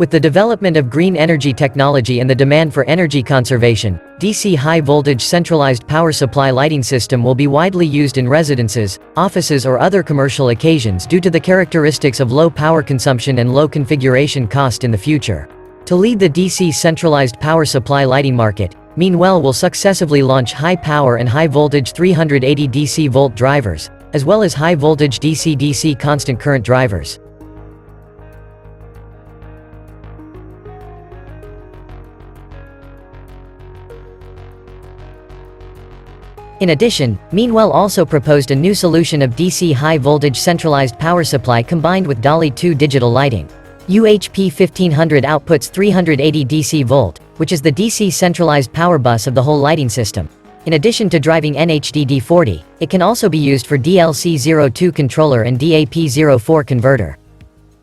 With the development of green energy technology and the demand for energy conservation, DC high-voltage centralized power supply lighting system will be widely used in residences, offices or other commercial occasions due to the characteristics of low power consumption and low configuration cost in the future. To lead the DC centralized power supply lighting market, Meanwell will successively launch high-power and high-voltage 380 DC volt drivers, as well as high-voltage DC-DC constant current drivers. In addition, Meanwell also proposed a new solution of DC high-voltage centralized power supply combined with Dolly-2 digital lighting. UHP-1500 outputs 380 DC volt, which is the DC centralized power bus of the whole lighting system. In addition to driving NHDD-40, it can also be used for DLC-02 controller and DAP-04 converter.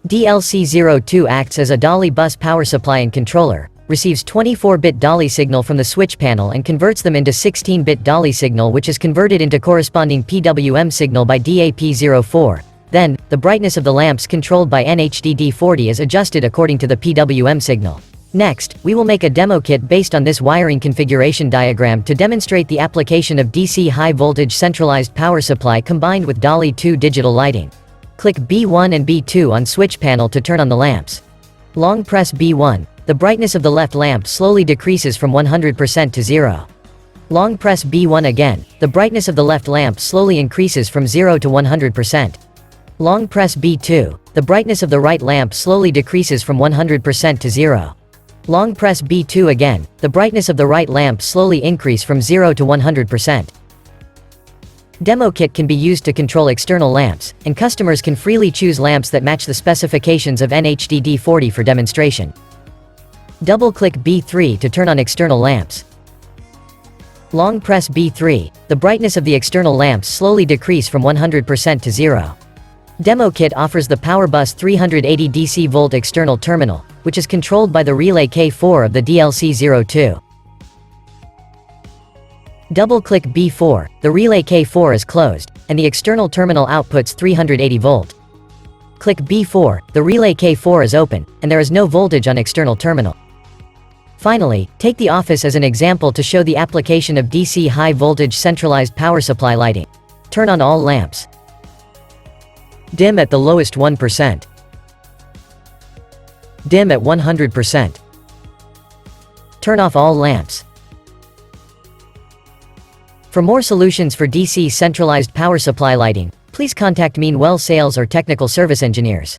DLC-02 acts as a Dolly bus power supply and controller, receives 24-bit Dolly signal from the switch panel and converts them into 16-bit Dolly signal, which is converted into corresponding PWM signal by DAP-04. Then, the brightness of the lamps controlled by NHDD-40 is adjusted according to the PWM signal. Next, we will make a demo kit based on this wiring configuration diagram to demonstrate the application of DC high-voltage centralized power supply combined with Dolly-2 digital lighting. Click B1 and B2 on switch panel to turn on the lamps. Long press B1, the brightness of the left lamp slowly decreases from 100% to 0. Long press B1 again, the brightness of the left lamp slowly increases from 0 to 100%. Long press B2, the brightness of the right lamp slowly decreases from 100% to 0. Long press B2 again, the brightness of the right lamp slowly increase from 0 to 100%. Demo kit can be used to control external lamps, and customers can freely choose lamps that match the specifications of NHDD-40 for demonstration. Double-click B3 to turn on external lamps. Long press B3, the brightness of the external lamps slowly decrease from 100% to 0. Demo kit offers the PowerBus 380 DC volt external terminal, which is controlled by the relay K4 of the DLC-02. Double-click B4, the relay K4 is closed, and the external terminal outputs 380 volt. Click B4, the relay K4 is open, and there is no voltage on external terminal. Finally, take the office as an example to show the application of DC high-voltage centralized power supply lighting. Turn on all lamps. Dim at the lowest 1%. Dim at 100%. Turn off all lamps. For more solutions for DC centralized power supply lighting, please contact Meanwell sales or technical service engineers.